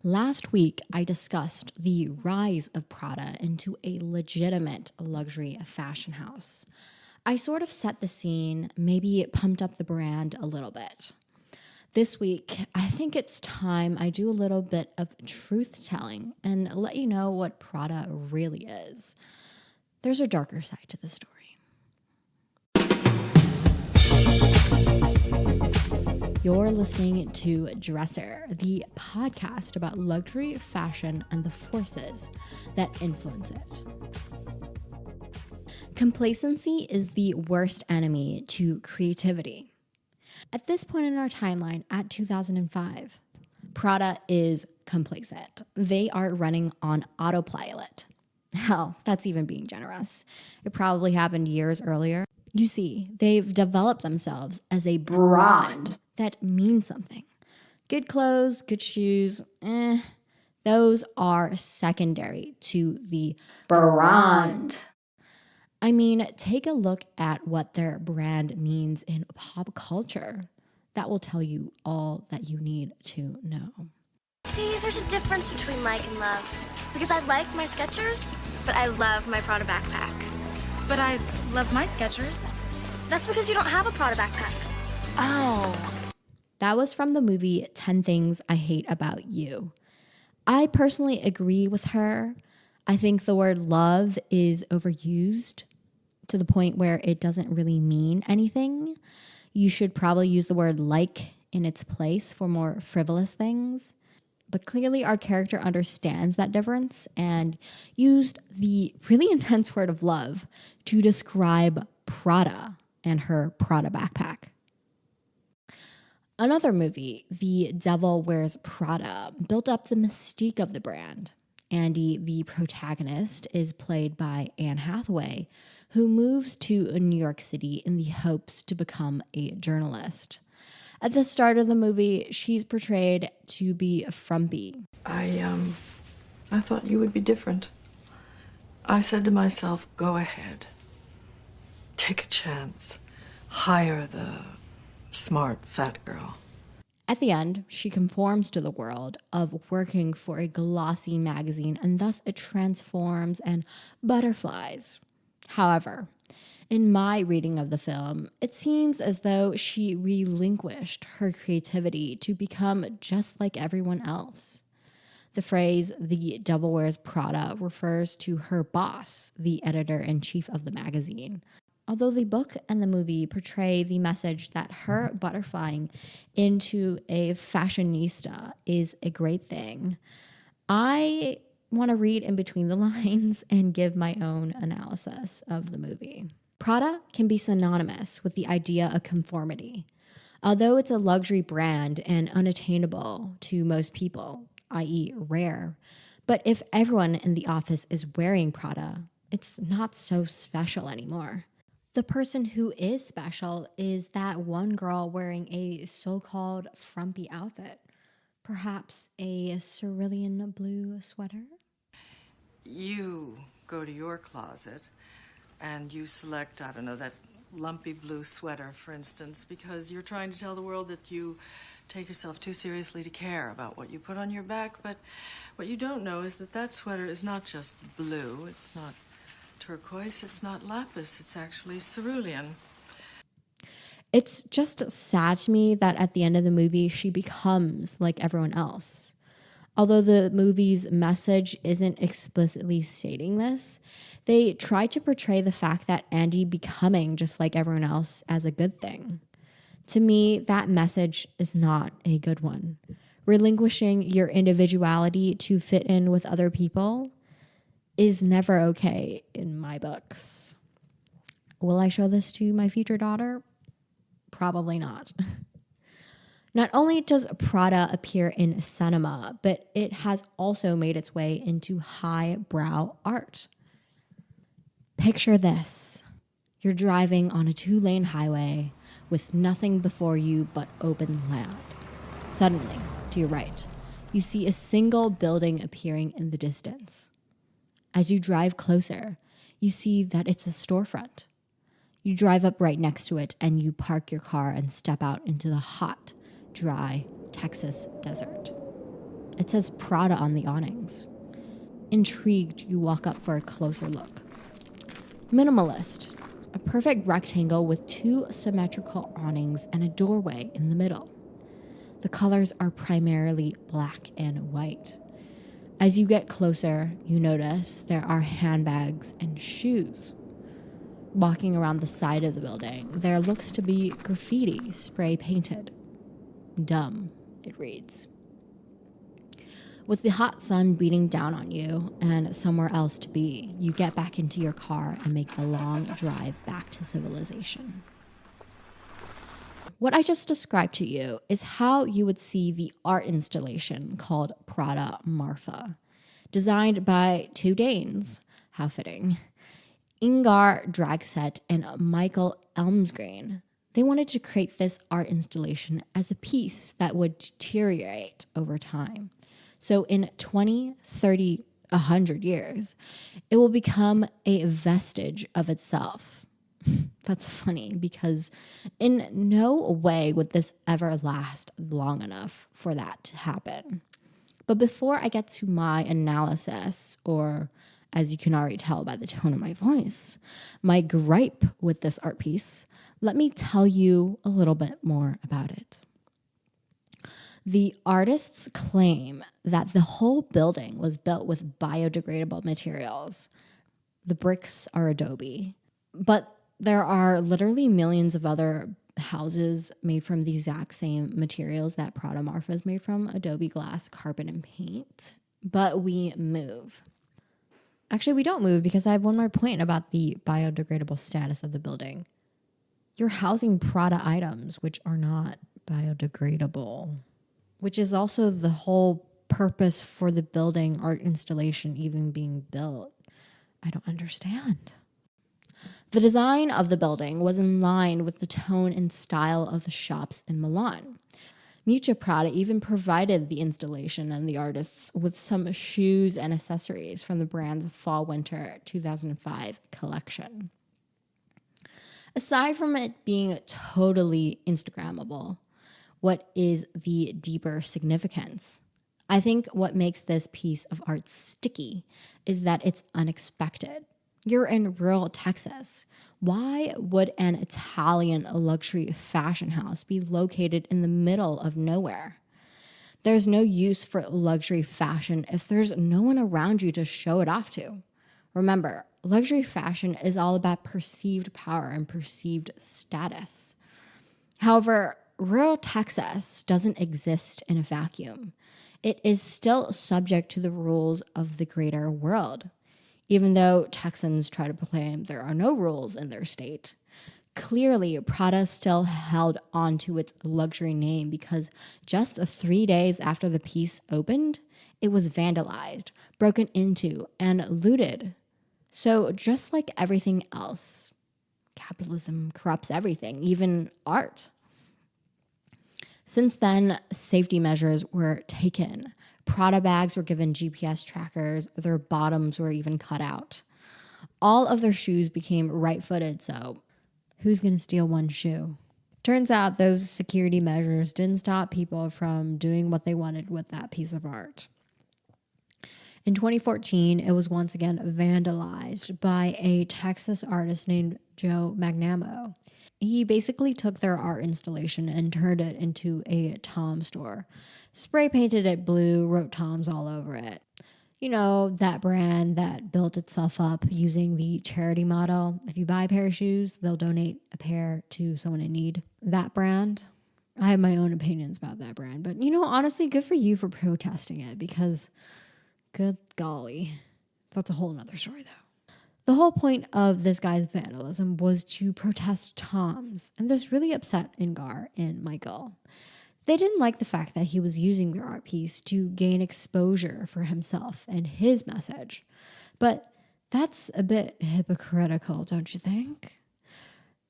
Last week, I discussed the rise of Prada into a legitimate luxury fashion house. I sort of set the scene, maybe it pumped up the brand a little bit. This week, I think it's time I do a little bit of truth telling and let you know what Prada really is. There's a darker side to the story. You're listening to Dressher, the podcast about luxury, fashion, and the forces that influence it. Complacency is the worst enemy to creativity. At this point in our timeline, at 2005, Prada is complacent. They are running on autopilot. Hell, that's even being generous. It probably happened years earlier. You see, they've developed themselves as a brand that means something. Good clothes, good shoes, those are secondary to the brand. I mean, take a look at what their brand means in pop culture. That will tell you all that you need to know. See, there's a difference between like and love. Because I like my Skechers, but I love my Prada backpack. But I love my Skechers. That's because you don't have a Prada backpack. Oh. That was from the movie 10 Things I Hate About You. I personally agree with her. I think the word love is overused to the point where it doesn't really mean anything. You should probably use the word like in its place for more frivolous things. But clearly our character understands that difference and used the really intense word of love to describe Prada and her Prada backpack. Another movie, The Devil Wears Prada, built up the mystique of the brand. Andy, the protagonist, is played by Anne Hathaway, who moves to New York City in the hopes to become a journalist. At the start of the movie, she's portrayed to be frumpy. I thought you would be different. I said to myself, go ahead. Take a chance. Hire the smart fat girl. At the end, she conforms to the world of working for a glossy magazine, and thus it transforms and butterflies. However, in my reading of the film, it seems as though she relinquished her creativity to become just like everyone else. The phrase, "The Devil Wears Prada," refers to her boss, the editor-in-chief of the magazine. Although the book and the movie portray the message that her butterflying into a fashionista is a great thing, I want to read in between the lines and give my own analysis of the movie. Prada can be synonymous with the idea of conformity. Although it's a luxury brand and unattainable to most people, i.e. rare, but if everyone in the office is wearing Prada, it's not so special anymore. The person who is special is that one girl wearing a so-called frumpy outfit, perhaps a cerulean blue sweater. You go to your closet and you select, I don't know, that lumpy blue sweater, for instance, because you're trying to tell the world that you take yourself too seriously to care about what you put on your back. But what you don't know is that that sweater is not just blue. It's not turquoise, it's not lapis, it's actually cerulean. It's just sad to me that at the end of the movie, she becomes like everyone else. Although the movie's message isn't explicitly stating this, they try to portray the fact that Andy becoming just like everyone else as a good thing. To me, that message is not a good one. Relinquishing your individuality to fit in with other people is never okay in my books. Will I show this to my future daughter? Probably not. Not only does Prada appear in cinema, but it has also made its way into highbrow art. Picture this. You're driving on a 2-lane highway with nothing before you but open land. Suddenly, to your right, you see a single building appearing in the distance. As you drive closer, you see that it's a storefront. You drive up right next to it and you park your car and step out into the hot, dry Texas desert. It says Prada on the awnings. Intrigued, you walk up for a closer look. Minimalist, a perfect rectangle with 2 symmetrical awnings and a doorway in the middle. The colors are primarily black and white. As you get closer, you notice there are handbags and shoes. Walking around the side of the building, there looks to be graffiti spray painted. Dumb, it reads. With the hot sun beating down on you and somewhere else to be, you get back into your car and make the long drive back to civilization. What I just described to you is how you would see the art installation called Prada Marfa, designed by 2 Danes, how fitting, Ingar Dragset and Michael Elmsgreen. They wanted to create this art installation as a piece that would deteriorate over time. So in 20, 30, 100 years, it will become a vestige of itself. That's funny because in no way would this ever last long enough for that to happen. But before I get to my analysis, or as you can already tell by the tone of my voice, my gripe with this art piece, let me tell you a little bit more about it. The artists claim that the whole building was built with biodegradable materials. The bricks are adobe, but there are literally millions of other houses made from the exact same materials that Prada Marfa is made from, adobe glass, carpet, and paint. But we move. Actually, we don't move because I have one more point about the biodegradable status of the building. You're housing Prada items which are not biodegradable, which is also the whole purpose for the building art installation even being built. I don't understand. The design of the building was in line with the tone and style of the shops in Milan. Miuccia Prada even provided the installation and the artists with some shoes and accessories from the brand's Fall/Winter 2005 collection. Aside from it being totally Instagrammable, what is the deeper significance? I think what makes this piece of art sticky is that it's unexpected. You're in rural Texas. Why would an Italian luxury fashion house be located in the middle of nowhere? There's no use for luxury fashion if there's no one around you to show it off to. Remember, luxury fashion is all about perceived power and perceived status. However, rural Texas doesn't exist in a vacuum. It is still subject to the rules of the greater world. Even though Texans try to proclaim there are no rules in their state, clearly Prada still held on to its luxury name because just 3 days after the piece opened, it was vandalized, broken into, and looted. So just like everything else, capitalism corrupts everything, even art. Since then, safety measures were taken. Prada bags were given GPS trackers, their bottoms were even cut out. All of their shoes became right-footed, so who's going to steal one shoe? Turns out those security measures didn't stop people from doing what they wanted with that piece of art. In 2014, it was once again vandalized by a Texas artist named Joe Magnamo. He basically took their art installation and turned it into a Tom store. Spray painted it blue, wrote Tom's all over it. You know, that brand that built itself up using the charity model. If you buy a pair of shoes, they'll donate a pair to someone in need. That brand, I have my own opinions about that brand. But, you know, honestly, good for you for protesting it because, good golly, that's a whole nother story, though. The whole point of this guy's vandalism was to protest Tom's, and this really upset Ingar and Michael. They didn't like the fact that he was using their art piece to gain exposure for himself and his message. But that's a bit hypocritical, don't you think?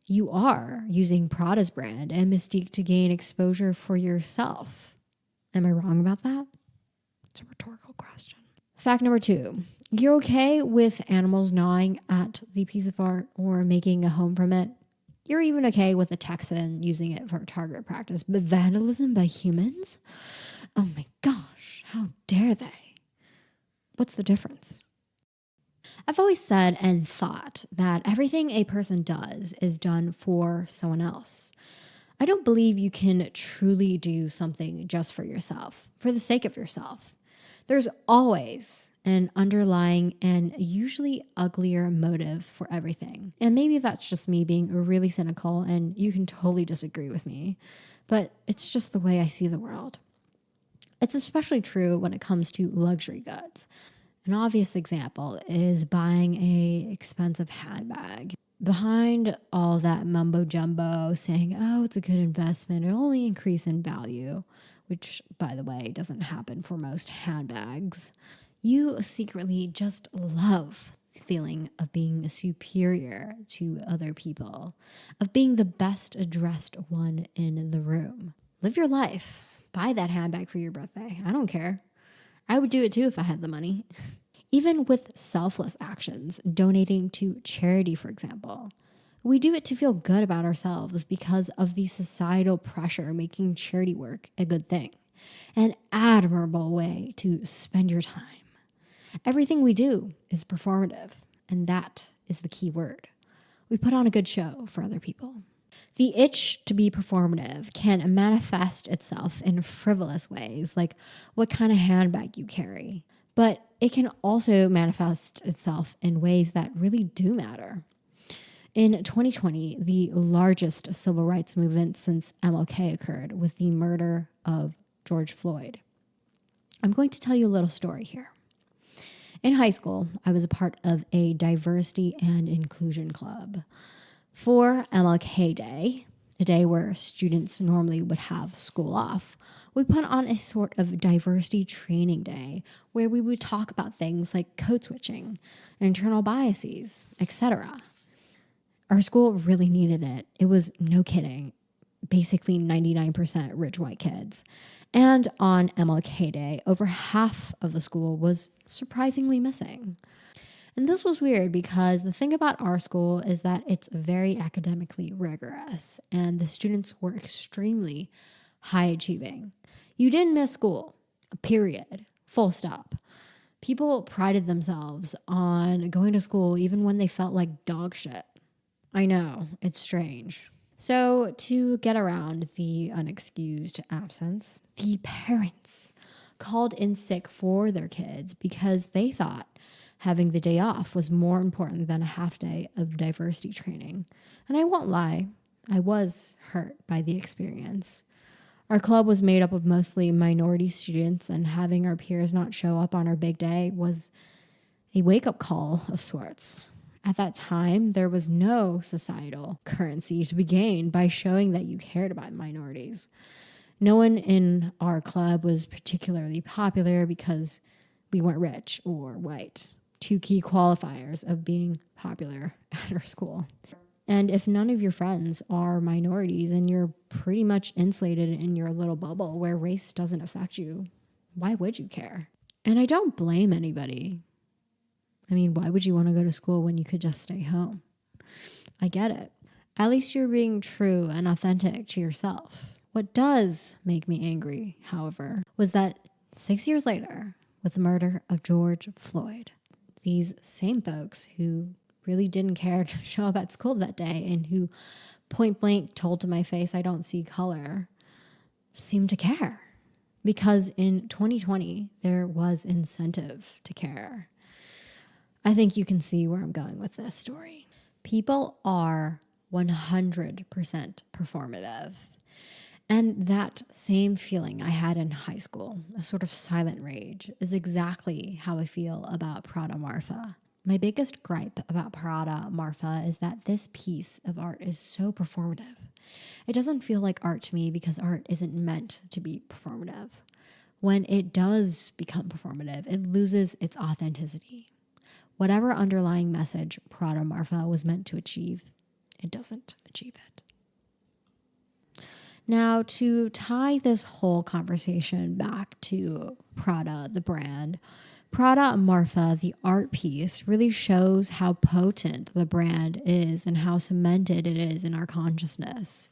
You are using Prada's brand and mystique to gain exposure for yourself. Am I wrong about that? It's a rhetorical question. Fact number 2. You're okay with animals gnawing at the piece of art or making a home from it. You're even okay with a Texan using it for target practice, but vandalism by humans? Oh my gosh, How dare they? What's the difference? I've always said and thought that everything a person does is done for someone else. I don't believe you can truly do something just for yourself, for the sake of yourself. There's always an underlying and usually uglier motive for everything. And maybe that's just me being really cynical, and you can totally disagree with me, but it's just the way I see the world. It's especially true when it comes to luxury goods. An obvious example is buying an expensive handbag. Behind all that mumbo jumbo saying, oh, it's a good investment, it'll only increase in value, which, by the way, doesn't happen for most handbags, you secretly just love the feeling of being superior to other people, of being the best dressed one in the room. Live your life. Buy that handbag for your birthday. I don't care. I would do it too if I had the money. Even with selfless actions, donating to charity, for example, we do it to feel good about ourselves because of the societal pressure making charity work a good thing, an admirable way to spend your time. Everything we do is performative, and that is the key word. We put on a good show for other people. The itch to be performative can manifest itself in frivolous ways, like what kind of handbag you carry. But it can also manifest itself in ways that really do matter. In 2020, the largest civil rights movement since MLK occurred with the murder of George Floyd. I'm going to tell you a little story here. In high school, I was a part of a diversity and inclusion club. For MLK Day, a day where students normally would have school off, we put on a sort of diversity training day where we would talk about things like code switching, internal biases, etc. Our school really needed it. It was, no kidding, basically 99% rich white kids. And on MLK Day, over half of the school was surprisingly missing. And this was weird because the thing about our school is that it's very academically rigorous and the students were extremely high achieving. You didn't miss school, period, full stop. People prided themselves on going to school even when they felt like dog shit. I know, it's strange. So to get around the unexcused absence, the parents called in sick for their kids because they thought having the day off was more important than a half day of diversity training. And I won't lie, I was hurt by the experience. Our club was made up of mostly minority students, and having our peers not show up on our big day was a wake-up call of sorts. At that time, there was no societal currency to be gained by showing that you cared about minorities. No one in our club was particularly popular because we weren't rich or white, two key qualifiers of being popular at our school. And if none of your friends are minorities and you're pretty much insulated in your little bubble where race doesn't affect you, why would you care? And I don't blame anybody. I mean, why would you want to go to school when you could just stay home? I get it. At least you're being true and authentic to yourself. What does make me angry, however, was that 6 years later, with the murder of George Floyd, these same folks who really didn't care to show up at school that day and who point blank told to my face, I don't see color, seemed to care. Because in 2020, there was incentive to care. I think you can see where I'm going with this story. People are 100% performative. And that same feeling I had in high school, a sort of silent rage, is exactly how I feel about Prada Marfa. My biggest gripe about Prada Marfa is that this piece of art is so performative. It doesn't feel like art to me because art isn't meant to be performative. When it does become performative, it loses its authenticity. Whatever underlying message Prada Marfa was meant to achieve, it doesn't achieve it. Now, to tie this whole conversation back to Prada, the brand, Prada Marfa, the art piece, really shows how potent the brand is and how cemented it is in our consciousness.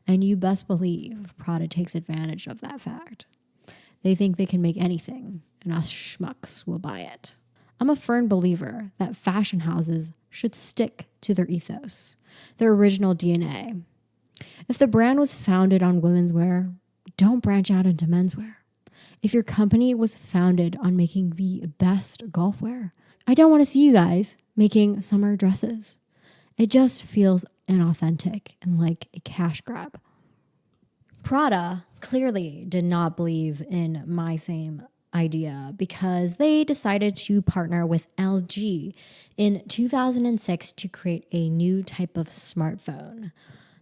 And you best believe Prada takes advantage of that fact. They think they can make anything, and us schmucks will buy it. I'm a firm believer that fashion houses should stick to their ethos, their original DNA. If the brand was founded on women's wear, don't branch out into menswear. If your company was founded on making the best golf wear, I don't want to see you guys making summer dresses. It just feels inauthentic and like a cash grab. Prada clearly did not believe in my same idea because they decided to partner with LG in 2006 to create a new type of smartphone.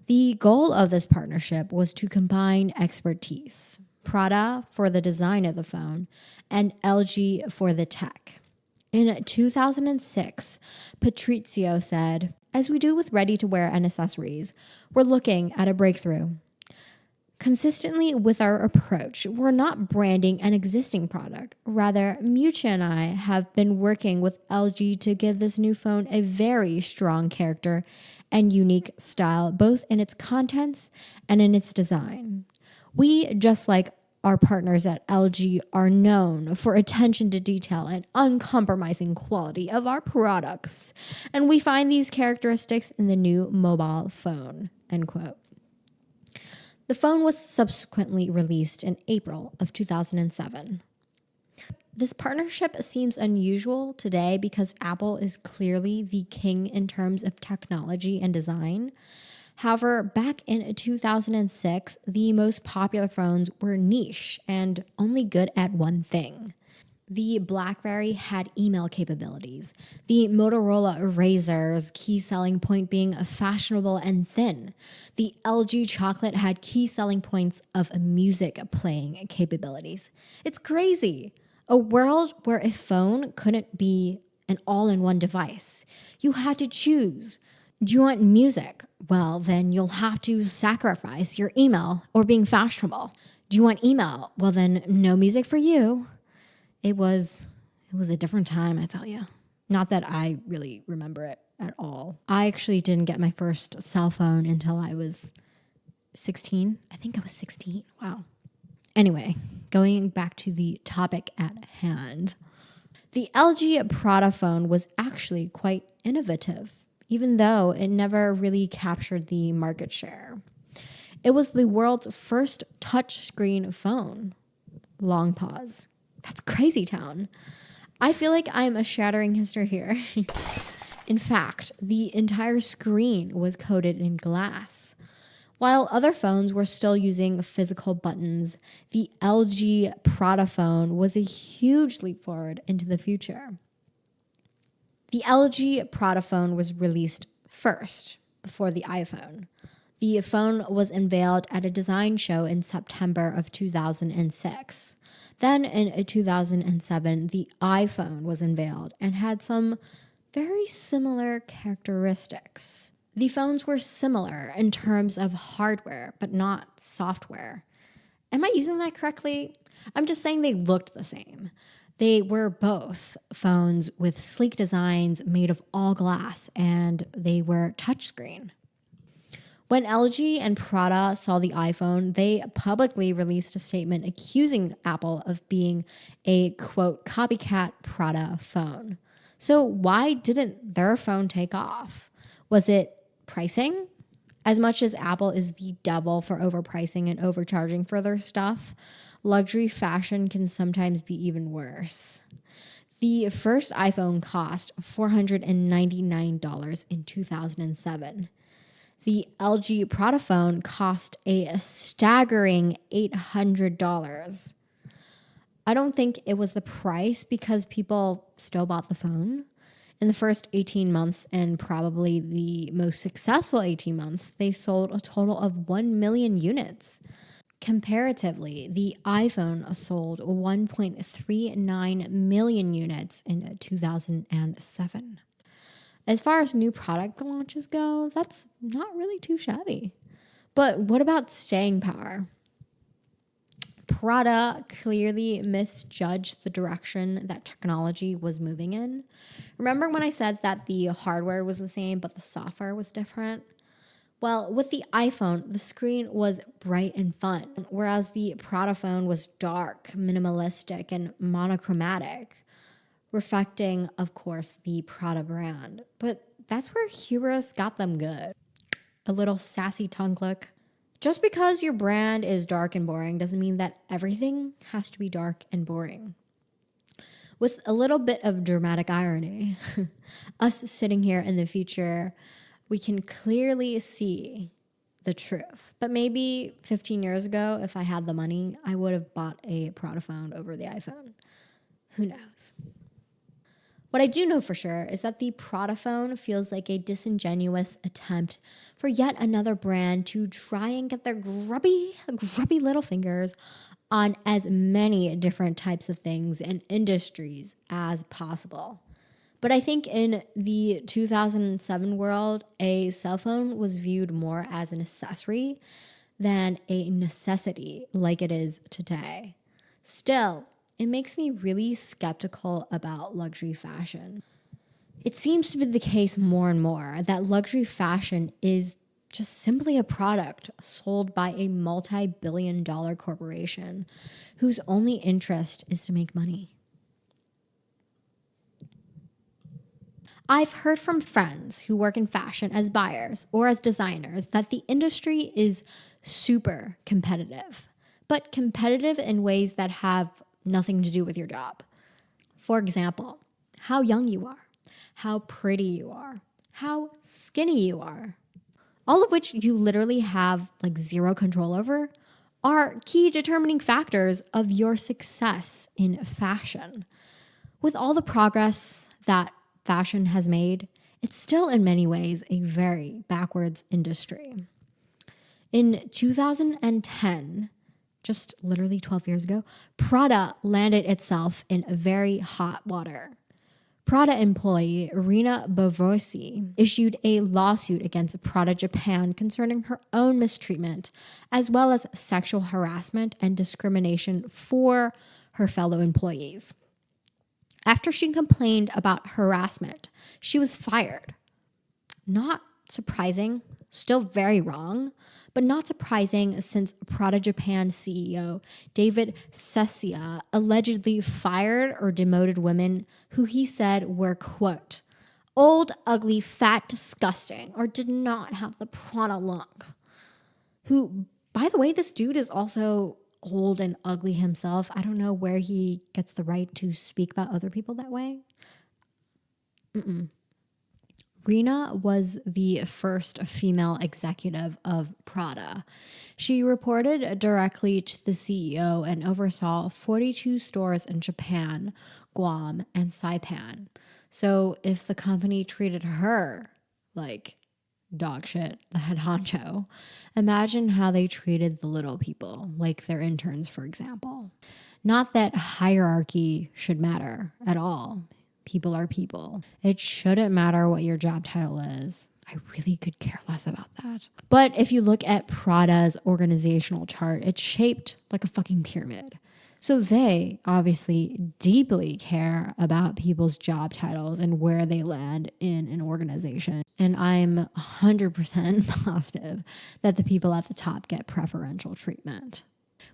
The goal of this partnership was to combine expertise, Prada for the design of the phone and LG for the tech. In 2006, Patrizio said, "As we do with ready-to-wear and accessories, we're looking at a breakthrough. Consistently with our approach, we're not branding an existing product. Rather, Mucha and I have been working with LG to give this new phone a very strong character and unique style, both in its contents and in its design. We, just like our partners at LG, are known for attention to detail and uncompromising quality of our products, and we find these characteristics in the new mobile phone," end quote. The phone was subsequently released in April of 2007. This partnership seems unusual today because Apple is clearly the king in terms of technology and design. However, back in 2006, the most popular phones were niche and only good at one thing. The BlackBerry had email capabilities. The Motorola Razr's key selling point being fashionable and thin. The LG Chocolate had key selling points of music playing capabilities. It's crazy. A world where a phone couldn't be an all-in-one device. You had to choose. Do you want music? Well, then you'll have to sacrifice your email or being fashionable. Do you want email? Well, then no music for you. It was a different time, I tell you. Not that I really remember it at all. I actually didn't get my first cell phone until I was 16. I think I was 16. Wow. Anyway, going back to the topic at hand. The LG Prada phone was actually quite innovative, even though it never really captured the market share. It was the world's first touchscreen phone. Long pause. That's crazy town. I feel like I'm shattering history here. In fact, the entire screen was coated in glass. While other phones were still using physical buttons, the LG Prada phone was a huge leap forward into the future. The LG Prada phone was released first, before the iPhone. The phone was unveiled at a design show in September of 2006. Then in 2007, the iPhone was unveiled and had some very similar characteristics. The phones were similar in terms of hardware, but not software. Am I using that correctly? I'm just saying they looked the same. They were both phones with sleek designs made of all glass, and they were touchscreen. When LG and Prada saw the iPhone, they publicly released a statement accusing Apple of being a, quote, copycat Prada phone. So why didn't their phone take off? Was it pricing? As much as Apple is the devil for overpricing and overcharging for their stuff, luxury fashion can sometimes be even worse. The first iPhone cost $499 in 2007. The LG Prada phone cost a staggering $800. I don't think it was the price because people still bought the phone. In the first 18 months and probably the most successful 18 months, they sold a total of 1 million units. Comparatively, the iPhone sold 1.39 million units in 2007. As far as new product launches go, that's not really too shabby. But what about staying power? Prada clearly misjudged the direction that technology was moving in. Remember when I said that the hardware was the same, but the software was different? Well, with the iPhone, the screen was bright and fun, whereas the Prada phone was dark, minimalistic, and monochromatic, reflecting, of course, the Prada brand. But that's where hubris got them good. A little sassy tongue click. Just because your brand is dark and boring doesn't mean that everything has to be dark and boring. With a little bit of dramatic irony, us sitting here in the future, we can clearly see the truth. But maybe 15 years ago, if I had the money, I would have bought a Prada phone over the iPhone. Who knows? What I do know for sure is that the Prada phone feels like a disingenuous attempt for yet another brand to try and get their grubby little fingers on as many different types of things and industries as possible. But I think in the 2007 world, a cell phone was viewed more as an accessory than a necessity like it is today. Still, it makes me really skeptical about luxury fashion. It seems to be the case more and more that luxury fashion is just simply a product sold by a multi-billion-dollar corporation whose only interest is to make money. I've heard from friends who work in fashion as buyers or as designers that the industry is super competitive, but competitive in ways that have nothing to do with your job. For example, how young you are, how pretty you are, how skinny you are, all of which you literally have like zero control over, are key determining factors of your success in fashion. With all the progress that fashion has made, it's still in many ways a very backwards industry. In 2010, just literally 12 years ago, Prada landed itself in very hot water. Prada employee Rina Bavosi issued a lawsuit against Prada Japan concerning her own mistreatment, as well as sexual harassment and discrimination for her fellow employees. After she complained about harassment, she was fired. Not surprising, still very wrong, but not surprising since Prada Japan CEO David Sessia allegedly fired or demoted women who he said were, quote, old, ugly, fat, disgusting, or did not have the Prada look. Who, by the way, this dude is also old and ugly himself. I don't know where he gets the right to speak about other people that way. Rina was the first female executive of Prada. She reported directly to the CEO and oversaw 42 stores in Japan, Guam, and Saipan. So if the company treated her like dog shit, the head honcho, imagine how they treated the little people, like their interns, for example. Not that hierarchy should matter at all. People are people. It shouldn't matter what your job title is. I really could care less about that. But if you look at Prada's organizational chart, it's shaped like a fucking pyramid. So they obviously deeply care about people's job titles and where they land in an organization. And I'm 100% positive that the people at the top get preferential treatment,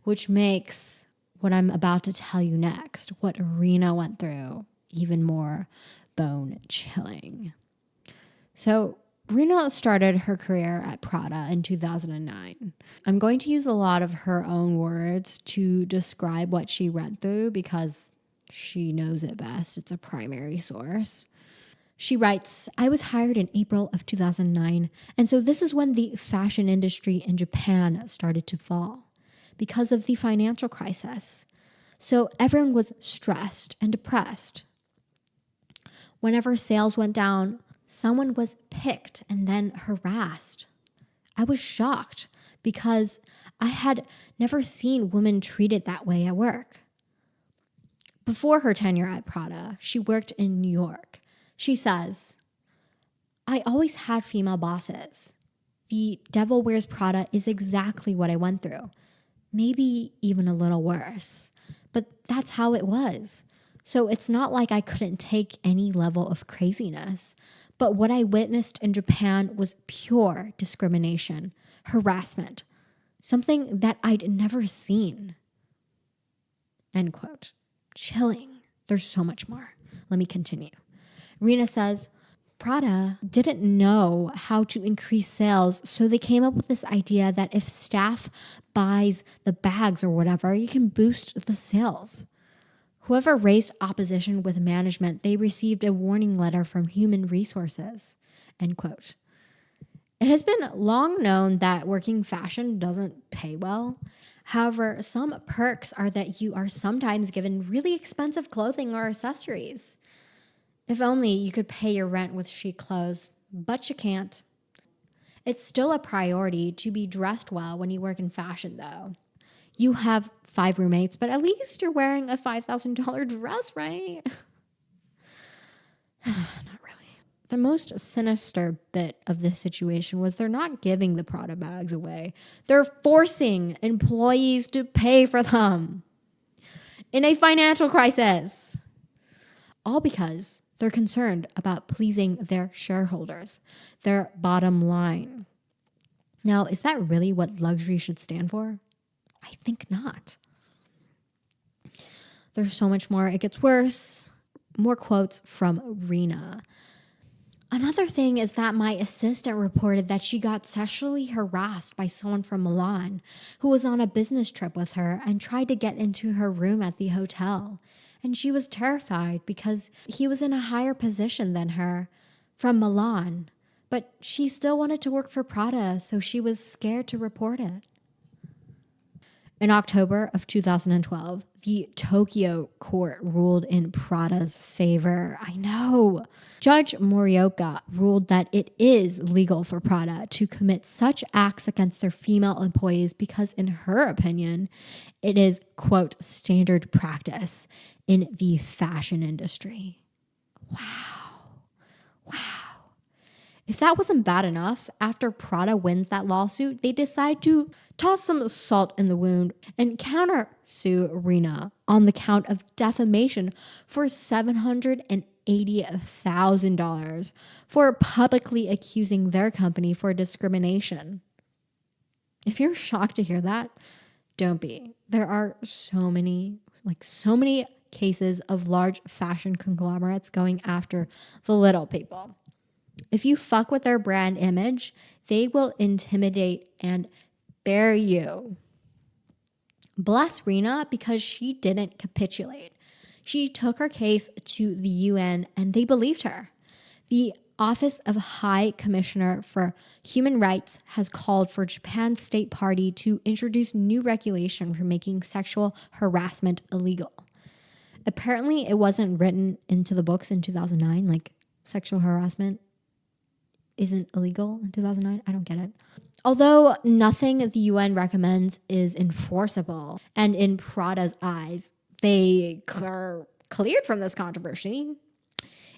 which makes what I'm about to tell you next, what Rina went through, even more bone-chilling. So Rina started her career at Prada in 2009. I'm going to use a lot of her own words to describe what she went through because she knows it best. It's a primary source. She writes, I was hired in April of 2009, and so this is when the fashion industry in Japan started to fall because of the financial crisis. So everyone was stressed and depressed. Whenever sales went down, someone was picked and then harassed. I was shocked because I had never seen women treated that way at work. Before her tenure at Prada, she worked in New York. She says, I always had female bosses. The Devil Wears Prada is exactly what I went through. Maybe even a little worse. But that's how it was. So it's not like I couldn't take any level of craziness. But what I witnessed in Japan was pure discrimination, harassment, something that I'd never seen. End quote. Chilling. There's so much more. Let me continue. Rena says, Prada didn't know how to increase sales, so they came up with this idea that if staff buys the bags or whatever, you can boost the sales. Whoever raised opposition with management, they received a warning letter from Human Resources. End quote. It has been long known that working fashion doesn't pay well. However, some perks are that you are sometimes given really expensive clothing or accessories. If only you could pay your rent with chic clothes, but you can't. It's still a priority to be dressed well when you work in fashion, though. You have 5 roommates, but at least you're wearing a $5,000 dress, right? Not really. The most sinister bit of this situation was they're not giving the Prada bags away. They're forcing employees to pay for them in a financial crisis. All because they're concerned about pleasing their shareholders, their bottom line. Now, is that really what luxury should stand for? I think not. There's so much more. It gets worse. More quotes from Rena. Another thing is that my assistant reported that she got sexually harassed by someone from Milan who was on a business trip with her and tried to get into her room at the hotel. And she was terrified because he was in a higher position than her from Milan. But she still wanted to work for Prada, so she was scared to report it. In October of 2012, the Tokyo court ruled in Prada's favor. I know. Judge Morioka ruled that it is legal for Prada to commit such acts against their female employees because, in her opinion, it is, quote, standard practice in the fashion industry. Wow. If that wasn't bad enough, after Prada wins that lawsuit, they decide to toss some salt in the wound and countersue Rena on the count of defamation for $780,000 for publicly accusing their company for discrimination. If you're shocked to hear that, don't be. There are so many cases of large fashion conglomerates going after the little people. If you fuck with their brand image, they will intimidate and bury you. Bless Rena because she didn't capitulate. She took her case to the UN and they believed her. The Office of High Commissioner for Human Rights has called for Japan's state party to introduce new regulation for making sexual harassment illegal. Apparently, it wasn't written into the books in 2009, like sexual harassment isn't illegal in 2009. I don't get it. Although nothing the UN recommends is enforceable, and in Prada's eyes, they are cleared from this controversy,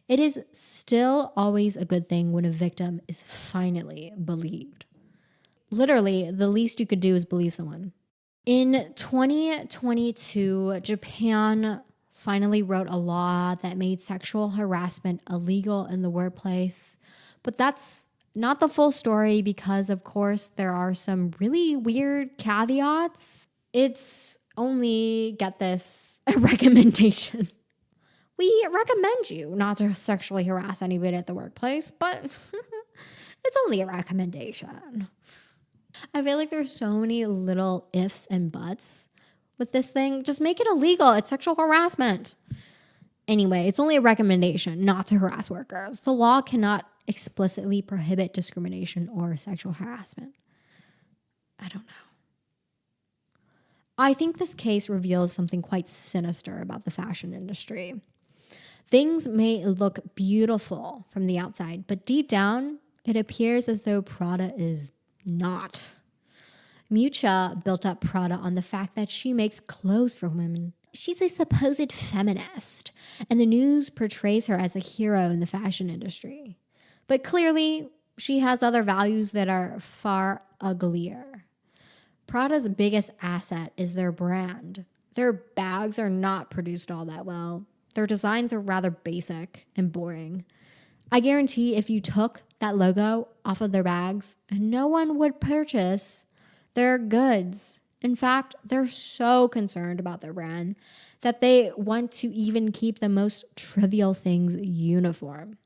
it is still always a good thing when a victim is finally believed. Literally, the least you could do is believe someone. In 2022, Japan finally wrote a law that made sexual harassment illegal in the workplace. But that's not the full story because, of course, there are some really weird caveats. It's only, get this, a recommendation. We recommend you not to sexually harass anybody at the workplace, but it's only a recommendation. I feel like there's so many little ifs and buts with this thing. Just make it illegal. It's sexual harassment. Anyway, it's only a recommendation not to harass workers. The law cannot explicitly prohibit discrimination or sexual harassment. I don't know. I think this case reveals something quite sinister about the fashion industry. Things may look beautiful from the outside, but deep down, it appears as though Prada is not. Miuccia built up Prada on the fact that she makes clothes for women. She's a supposed feminist, and the news portrays her as a hero in the fashion industry. But clearly, she has other values that are far uglier. Prada's biggest asset is their brand. Their bags are not produced all that well. Their designs are rather basic and boring. I guarantee if you took that logo off of their bags, no one would purchase their goods. In fact, they're so concerned about their brand that they want to even keep the most trivial things uniform.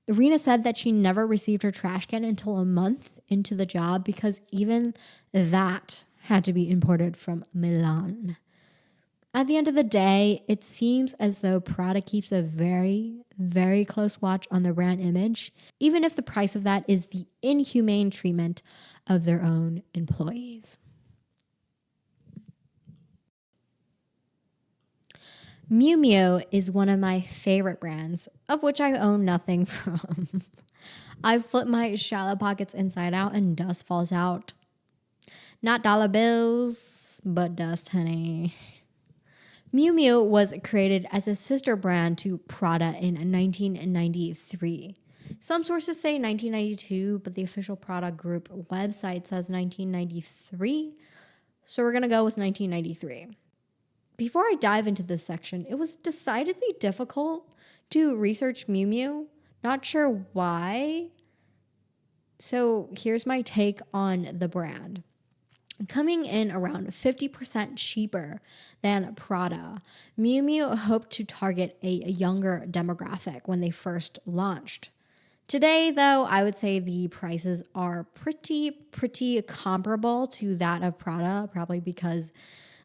Irina said that she never received her trash can until a month into the job because even that had to be imported from Milan. At the end of the day, it seems as though Prada keeps a very, very close watch on their brand image, even if the price of that is the inhumane treatment of their own employees. Miu Miu is one of my favorite brands, of which I own nothing from. I flip my shallow pockets inside out and dust falls out. Not dollar bills, but dust, honey. Miu Miu was created as a sister brand to Prada in 1993. Some sources say 1992, but the official Prada Group website says 1993. So we're going to go with 1993. Before I dive into this section, it was decidedly difficult to research Miu Miu. Not sure why. So here's my take on the brand. Coming in around 50% cheaper than Prada, Miu Miu hoped to target a younger demographic when they first launched. Today, though, I would say the prices are pretty comparable to that of Prada, probably because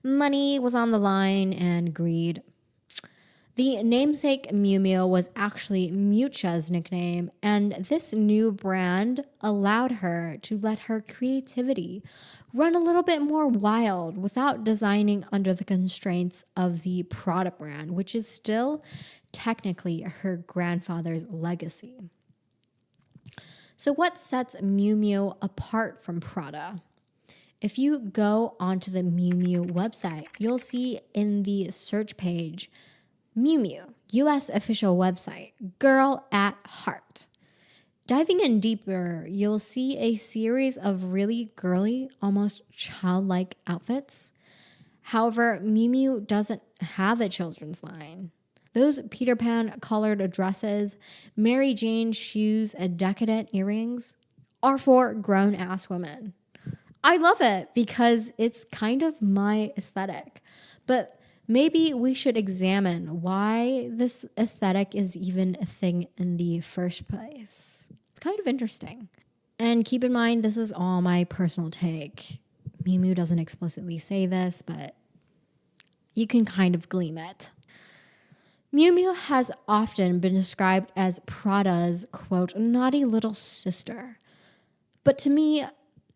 money was on the line and greed. The namesake Miu Miu was actually Miucha's nickname, and this new brand allowed her to let her creativity run a little bit more wild without designing under the constraints of the Prada brand, which is still technically her grandfather's legacy. So what sets Miu Miu apart from Prada? If you go onto the Miu Miu website, you'll see in the search page, Miu Miu, US official website, girl at heart. Diving in deeper, you'll see a series of really girly, almost childlike outfits. However, Miu Miu doesn't have a children's line. Those Peter Pan colored dresses, Mary Jane shoes, and decadent earrings are for grown-ass women. I love it because it's kind of my aesthetic. But maybe we should examine why this aesthetic is even a thing in the first place. It's kind of interesting. And keep in mind, this is all my personal take. Miu Miu doesn't explicitly say this, but you can kind of glean it. Miu Miu has often been described as Prada's, quote, naughty little sister. But to me,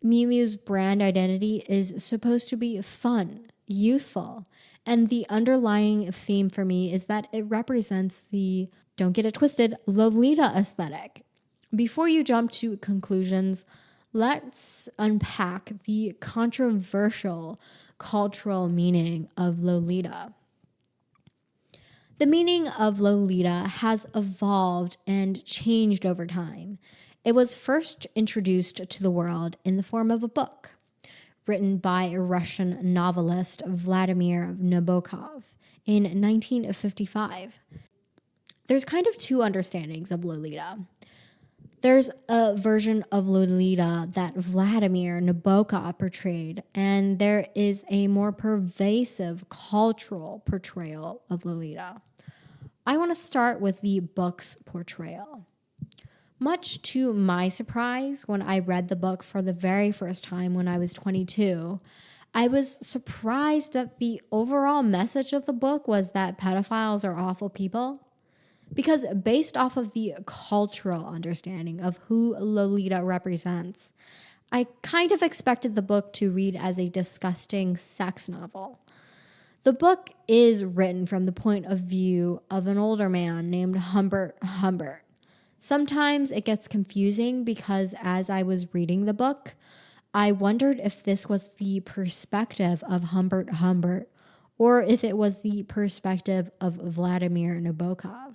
Miu Miu's brand identity is supposed to be fun, youthful, and the underlying theme for me is that it represents the, don't get it twisted, Lolita aesthetic. Before you jump to conclusions, let's unpack the controversial cultural meaning of Lolita. The meaning of Lolita has evolved and changed over time. It was first introduced to the world in the form of a book written by a Russian novelist Vladimir Nabokov in 1955. There's kind of two understandings of Lolita. There's a version of Lolita that Vladimir Nabokov portrayed, and there is a more pervasive cultural portrayal of Lolita. I want to start with the book's portrayal. Much to my surprise, when I read the book for the very first time when I was 22, I was surprised that the overall message of the book was that pedophiles are awful people. Because based off of the cultural understanding of who Lolita represents, I kind of expected the book to read as a disgusting sex novel. The book is written from the point of view of an older man named Humbert Humbert. Sometimes it gets confusing because as I was reading the book, I wondered if this was the perspective of Humbert Humbert or if it was the perspective of Vladimir Nabokov.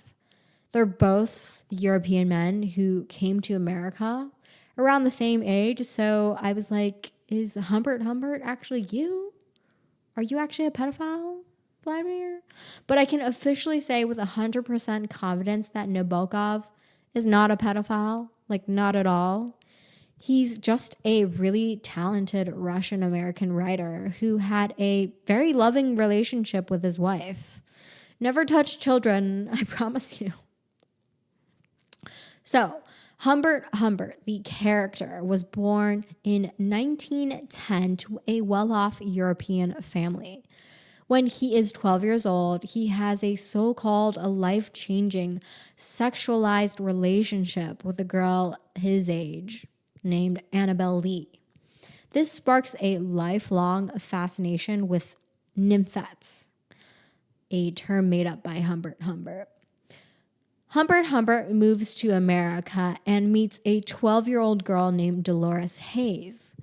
They're both European men who came to America around the same age, so I was like, is Humbert Humbert actually you? Are you actually a pedophile, Vladimir? But I can officially say with 100% confidence that Nabokov is not a pedophile, like not at all. He's just a really talented Russian American writer who had a very loving relationship with his wife. Never touched children, I promise you. So, Humbert Humbert, the character, was born in 1910 to a well-off European family. When he is 12 years old, he has a so-called life-changing sexualized relationship with a girl his age named Annabelle Lee. This sparks a lifelong fascination with nymphets, a term made up by Humbert Humbert. Humbert Humbert moves to America and meets a 12-year-old girl named Dolores Hayes.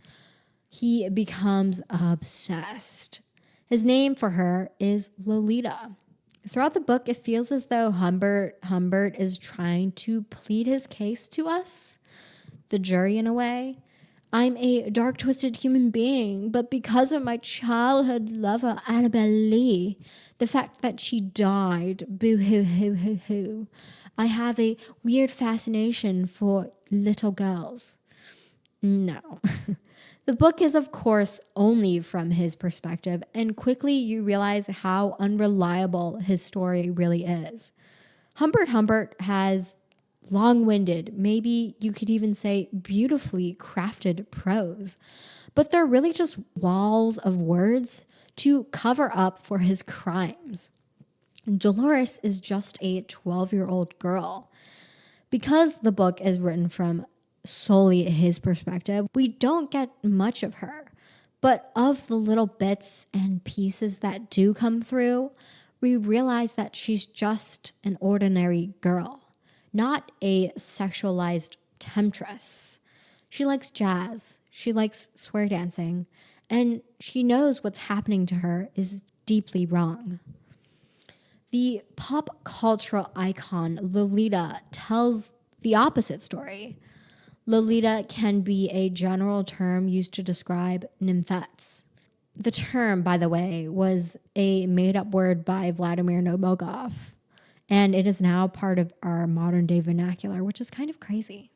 He becomes obsessed. His name for her is Lolita. Throughout the book, it feels as though Humbert is trying to plead his case to us, the jury in a way. I'm a dark, twisted human being, but because of my childhood lover, Annabelle Lee, the fact that she died, boo-hoo-hoo-hoo-hoo, I have a weird fascination for little girls. No. The book is, of course, only from his perspective, and quickly you realize how unreliable his story really is. Humbert Humbert has long-winded, maybe you could even say beautifully crafted prose, but they're really just walls of words to cover up for his crimes. Dolores is just a 12-year-old girl. Because the book is written from solely his perspective, we don't get much of her. But of the little bits and pieces that do come through, we realize that she's just an ordinary girl, not a sexualized temptress. She likes jazz, she likes square dancing, and she knows what's happening to her is deeply wrong. The pop cultural icon Lolita tells the opposite story. Lolita can be a general term used to describe nymphets. The term, by the way, was a made-up word by Vladimir Nabokov, and it is now part of our modern-day vernacular, which is kind of crazy.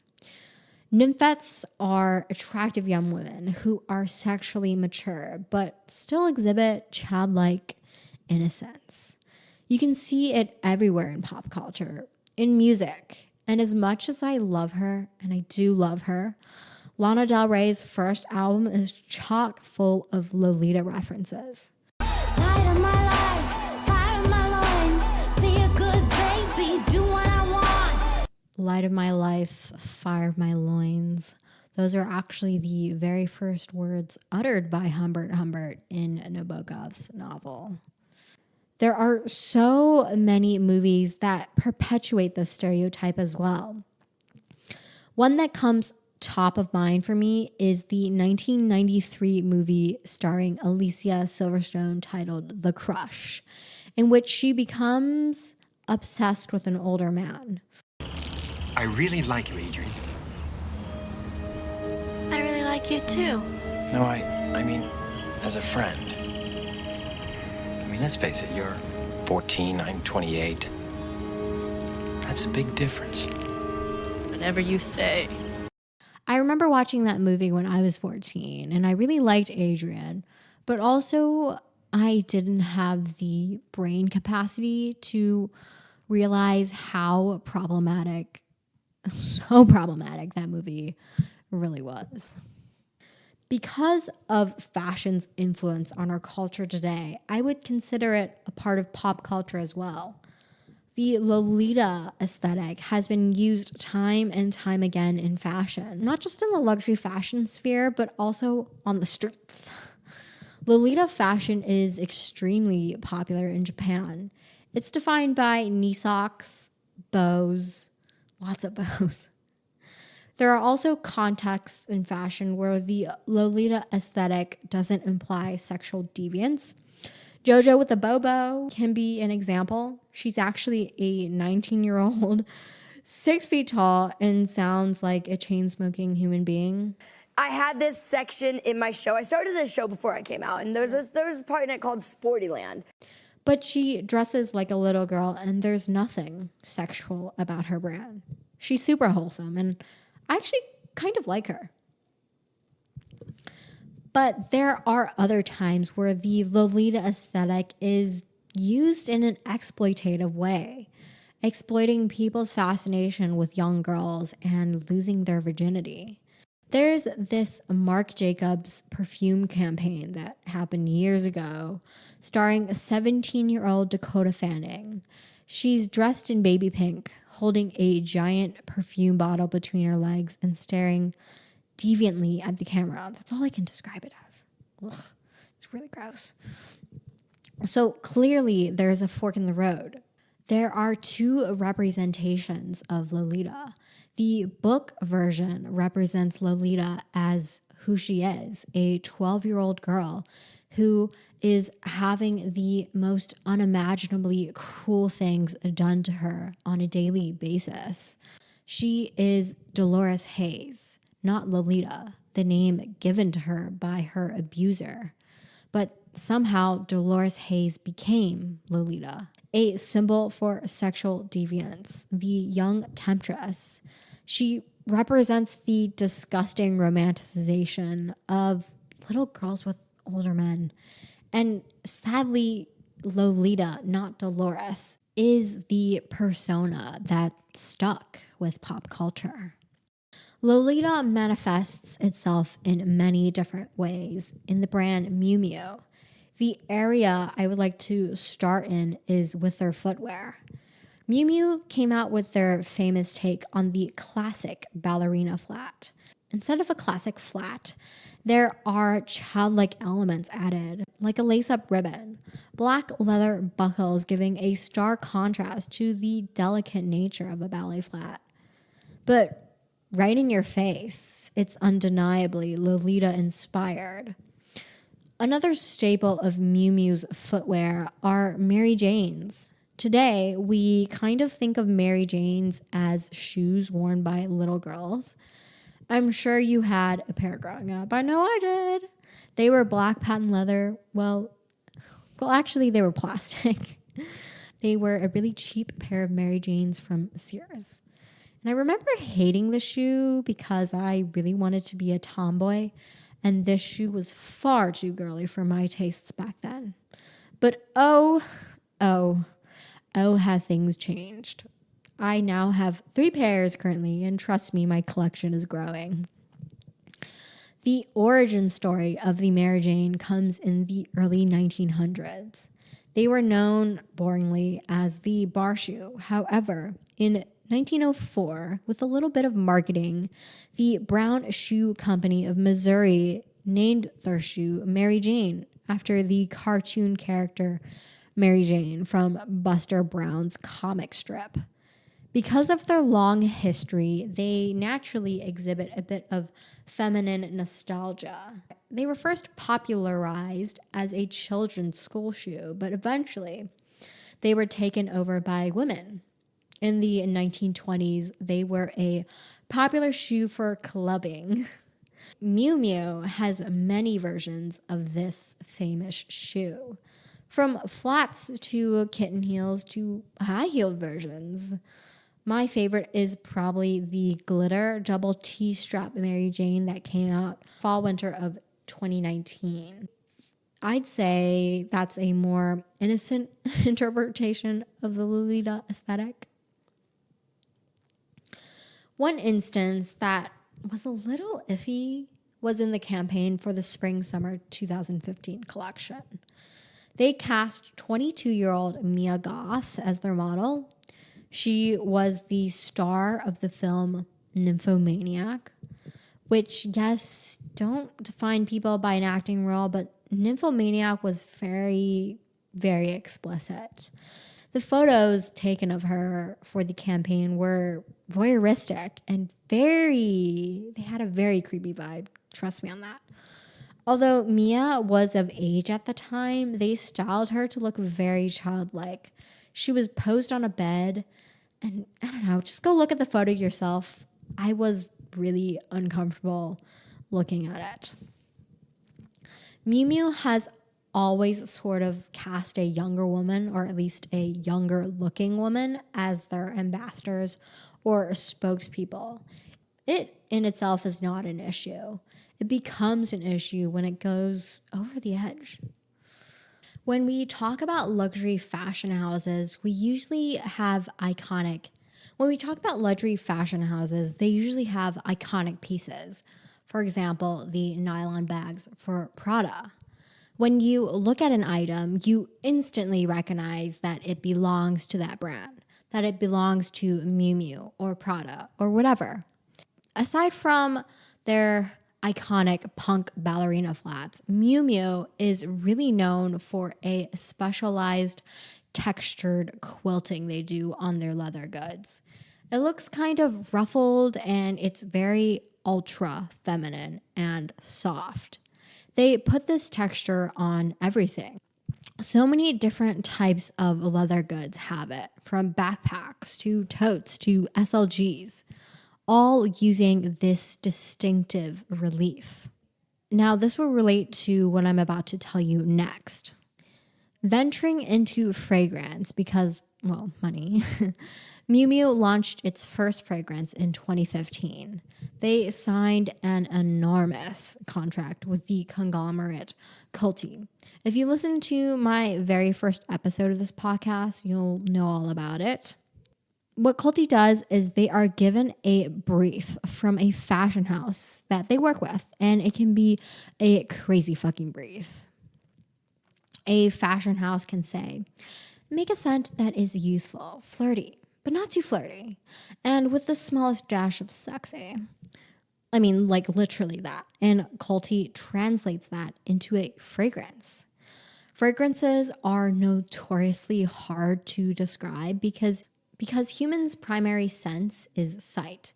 Nymphets are attractive young women who are sexually mature, but still exhibit childlike innocence. You can see it everywhere in pop culture, in music. And as much as I love her, and I do love her, Lana Del Rey's first album is chock full of Lolita references. Light of my life, fire of my loins, be a good baby, do what I want. Light of my life, fire of my loins. Those are actually the very first words uttered by Humbert Humbert in Nabokov's novel. There are so many movies that perpetuate this stereotype as well. One that comes top of mind for me is the 1993 movie starring Alicia Silverstone titled The Crush, in which she becomes obsessed with an older man. I really like you, Adrian. I really like you too. No, I mean, as a friend. I mean, let's face it, you're 14, I'm 28. That's a big difference. Whatever you say. I remember watching that movie when I was 14, and I really liked Adrian, but also I didn't have the brain capacity to realize how problematic, so problematic that movie really was. Because of fashion's influence on our culture today, I would consider it a part of pop culture as well. The Lolita aesthetic has been used time and time again in fashion, not just in the luxury fashion sphere, but also on the streets. Lolita fashion is extremely popular in Japan. It's defined by knee socks, bows, lots of bows. There are also contexts in fashion where the Lolita aesthetic doesn't imply sexual deviance. JoJo with the bobo can be an example. She's actually a 19-year-old, 6 feet tall, and sounds like a chain-smoking human being. I had this section in my show. I started this show before I came out, and there was this part in it called Sportyland. But she dresses like a little girl, and there's nothing sexual about her brand. She's super wholesome, and I actually kind of like her. But there are other times where the Lolita aesthetic is used in an exploitative way, exploiting people's fascination with young girls and losing their virginity. There's this Marc Jacobs perfume campaign that happened years ago, starring a 17-year-old Dakota Fanning. She's dressed in baby pink, holding a giant perfume bottle between her legs and staring deviantly at the camera. That's all I can describe it as. Ugh, it's really gross. So clearly there's a fork in the road. There are two representations of Lolita. The book version represents Lolita as who she is, a 12-year-old girl who is having the most unimaginably cruel things done to her on a daily basis. She is Dolores Hayes, not Lolita, the name given to her by her abuser. But somehow Dolores Hayes became Lolita, a symbol for sexual deviance, the young temptress. She represents the disgusting romanticization of little girls with older men. And sadly, Lolita, not Dolores, is the persona that stuck with pop culture. Lolita manifests itself in many different ways in the brand Miu Miu. The area I would like to start in is with their footwear. Miu Miu came out with their famous take on the classic ballerina flat. Instead of a classic flat, there are childlike elements added, like a lace-up ribbon, black leather buckles giving a stark contrast to the delicate nature of a ballet flat. But right in your face, it's undeniably Lolita-inspired. Another staple of Miu Miu's footwear are Mary Janes. Today, we kind of think of Mary Janes as shoes worn by little girls. I'm sure you had a pair growing up. I know I did. They were black patent leather. Well, actually, they were plastic. They were a really cheap pair of Mary Janes from Sears. And I remember hating the shoe because I really wanted to be a tomboy, and this shoe was far too girly for my tastes back then. But oh, how things changed. I now have 3 pairs currently, and trust me, my collection is growing. The origin story of the Mary Jane comes in the early 1900s. They were known, boringly, as the bar shoe. However, in 1904, with a little bit of marketing, the Brown Shoe Company of Missouri named their shoe Mary Jane after the cartoon character Mary Jane from Buster Brown's comic strip. Because of their long history, they naturally exhibit a bit of feminine nostalgia. They were first popularized as a children's school shoe, but eventually they were taken over by women. In the 1920s, they were a popular shoe for clubbing. Miu Miu has many versions of this famous shoe, from flats to kitten heels to high-heeled versions. My favorite is probably the glitter double T-strap Mary Jane that came out fall-winter of 2019. I'd say that's a more innocent interpretation of the Lolita aesthetic. One instance that was a little iffy was in the campaign for the Spring-Summer 2015 collection. They cast 22-year-old Mia Goth as their model. She was the star of the film Nymphomaniac, which, yes, don't define people by an acting role, but Nymphomaniac was very, very explicit. The photos taken of her for the campaign were voyeuristic and they had a very creepy vibe. Trust me on that. Although Mia was of age at the time, they styled her to look very childlike. She was posed on a bed, and I don't know, just go look at the photo yourself. I was really uncomfortable looking at it. Miu Miu has always sort of cast a younger woman, or at least a younger looking woman, as their ambassadors or spokespeople. It in itself is not an issue. It becomes an issue when it goes over the edge. When we talk about luxury fashion houses, when we talk about luxury fashion houses, they usually have iconic pieces. For example, the nylon bags for Prada. When you look at an item, you instantly recognize that it belongs to that brand, that it belongs to Miu Miu or Prada or whatever. Aside from their iconic punk ballerina flats, Miu Miu is really known for a specialized textured quilting they do on their leather goods. It looks kind of ruffled and it's very ultra feminine and soft. They put this texture on everything. So many different types of leather goods have it, from backpacks to totes to SLGs, all using this distinctive relief. Now, this will relate to what I'm about to tell you next. Venturing into fragrance because, well, money. Miu Miu launched its first fragrance in 2015. They signed an enormous contract with the conglomerate Culti. If you listen to my very first episode of this podcast, you'll know all about it. What Culti does is they are given a brief from a fashion house that they work with, and it can be a crazy fucking brief. A fashion house can say, make a scent that is youthful, flirty, but not too flirty, and with the smallest dash of sexy. I mean, like literally that. And Culti translates that into a fragrance. Fragrances are notoriously hard to describe because humans' primary sense is sight.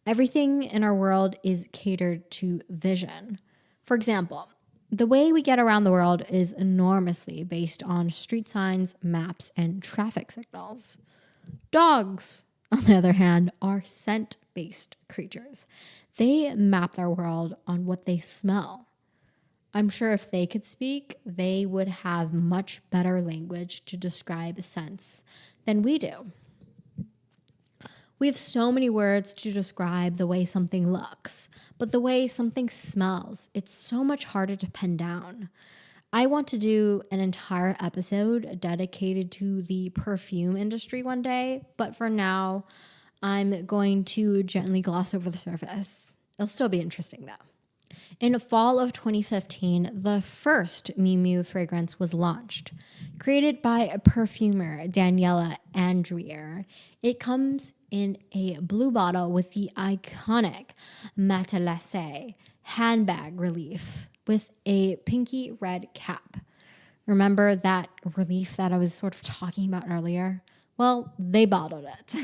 Everything in our world is catered to vision. For example, the way we get around the world is enormously based on street signs, maps, and traffic signals. Dogs, on the other hand, are scent-based creatures. They map their world on what they smell. I'm sure if they could speak, they would have much better language to describe scents than we do. We have so many words to describe the way something looks, but the way something smells, it's so much harder to pin down. I want to do an entire episode dedicated to the perfume industry one day, but for now, I'm going to gently gloss over the surface. It'll still be interesting though. In the fall of 2015, the first Miu Miu fragrance was launched. Created by perfumer Daniela Andrier, it comes in a blue bottle with the iconic matelassé handbag relief with a pinky red cap. Remember that relief that I was sort of talking about earlier? Well, they bottled it.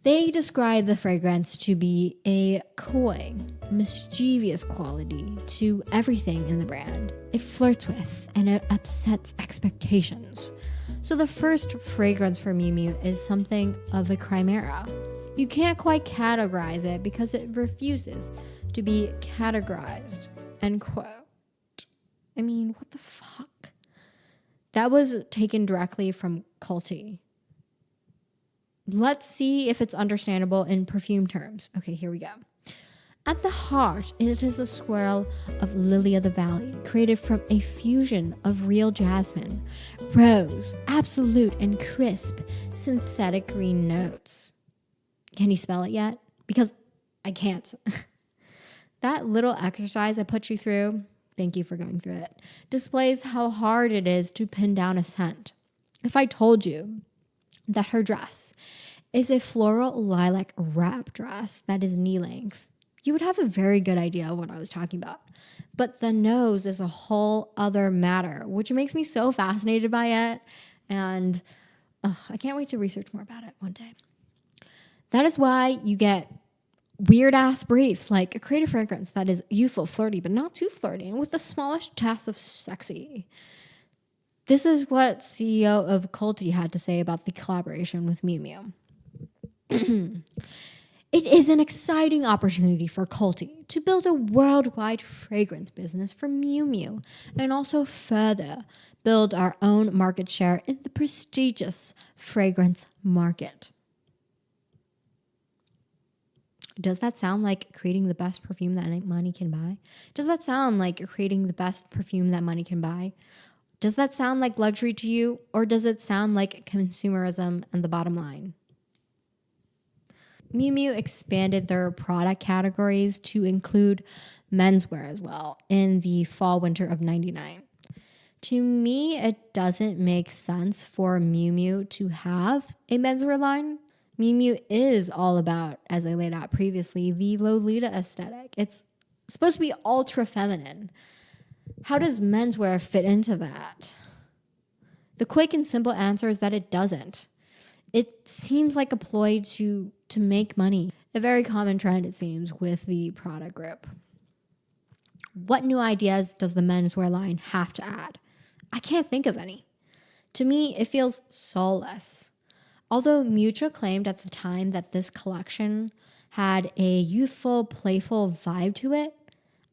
They describe the fragrance to be a coy, mischievous quality to everything in the brand. It flirts with and it upsets expectations. So the first fragrance for Miu Miu is something of a chimera. You can't quite categorize it because it refuses to be categorized. End quote. I mean, what the fuck? That was taken directly from Culti. Let's see if it's understandable in perfume terms. Okay, here we go. At the heart, it is a swirl of lily of the valley, created from a fusion of real jasmine, rose, absolute and crisp, synthetic green notes. Can you spell it yet? Because I can't. That little exercise I put you through, thank you for going through it, displays how hard it is to pin down a scent. If I told you that her dress is a floral lilac wrap dress that is knee length, you would have a very good idea of what I was talking about. But the nose is a whole other matter, which makes me so fascinated by it. And I can't wait to research more about it one day. That is why you get weird ass briefs like a creative fragrance that is youthful, flirty, but not too flirty, and with the smallest taste of sexy. This is what CEO of Culti had to say about the collaboration with Miu Miu. It is an exciting opportunity for Culti to build a worldwide fragrance business for Miu Miu and also further build our own market share in the prestigious fragrance market. Does that sound like creating the best perfume that money can buy? Does that sound like creating the best perfume that money can buy? Does that sound like luxury to you, or does it sound like consumerism and the bottom line? Miu Miu expanded their product categories to include menswear as well in the fall-winter of 99. To me, it doesn't make sense for Miu Miu to have a menswear line. Miu Miu is all about, as I laid out previously, the Lolita aesthetic. It's supposed to be ultra feminine. How does menswear fit into that? The quick and simple answer is that it doesn't. It seems like a ploy to make money. A very common trend, it seems, with the Prada group. What new ideas does the menswear line have to add? I can't think of any. To me, it feels soulless. Although Miuccia claimed at the time that this collection had a youthful, playful vibe to it,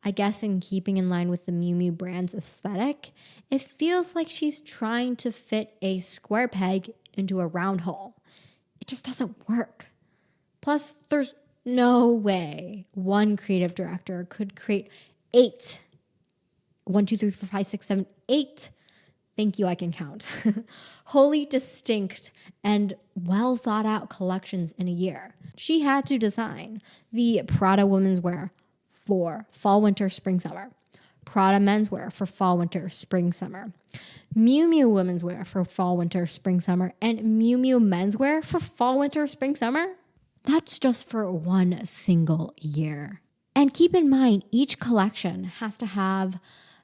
I guess in keeping in line with the Miu Miu brand's aesthetic, it feels like she's trying to fit a square peg into a round hole. It just doesn't work. Plus, there's no way one creative director could create 8. 1, 2, 3, 4, 5, 6, 7, 8. Thank you, I can count. Wholly distinct and well thought out collections in a year. She had to design the Prada women's wear for fall, winter, spring, summer. Prada menswear for fall, winter, spring, summer. Miu Miu women's wear for fall, winter, spring, summer. And Miu Miu menswear for fall, winter, spring, summer. That's just for one single year. And keep in mind, each collection has to have